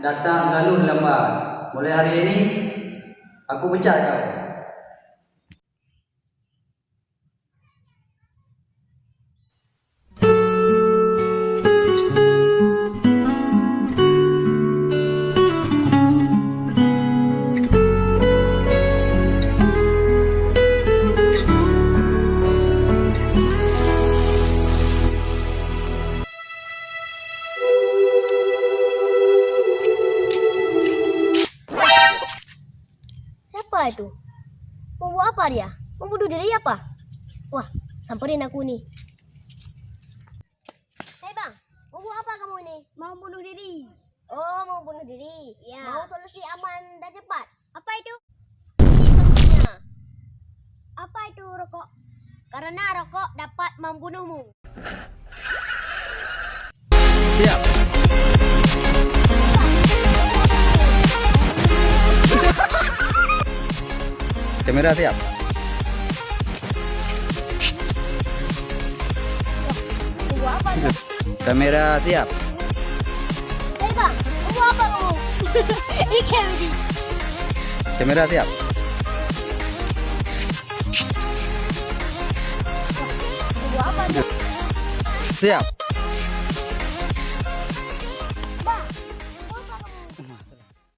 datang selalu lambat. Mulai hari ini, aku pecat kau. Siapa itu? Mau buat apa dia? Mau bunuh diri apa? Wah, samperin aku nih. Hei bang, mau buat apa kamu ini? Mau bunuh diri. Oh, mau bunuh diri. Ya. Mau solusi aman dan cepat. Apa itu? Ini solusinya. Apa itu rokok? Karena rokok dapat membunuhmu. Siap. Kamera siap. Mau buat apa dia? Kamera siap. Hei bang, mau buat apa kamu? Ini kamera. Kamera siap. Mau buat apa dia? Siap.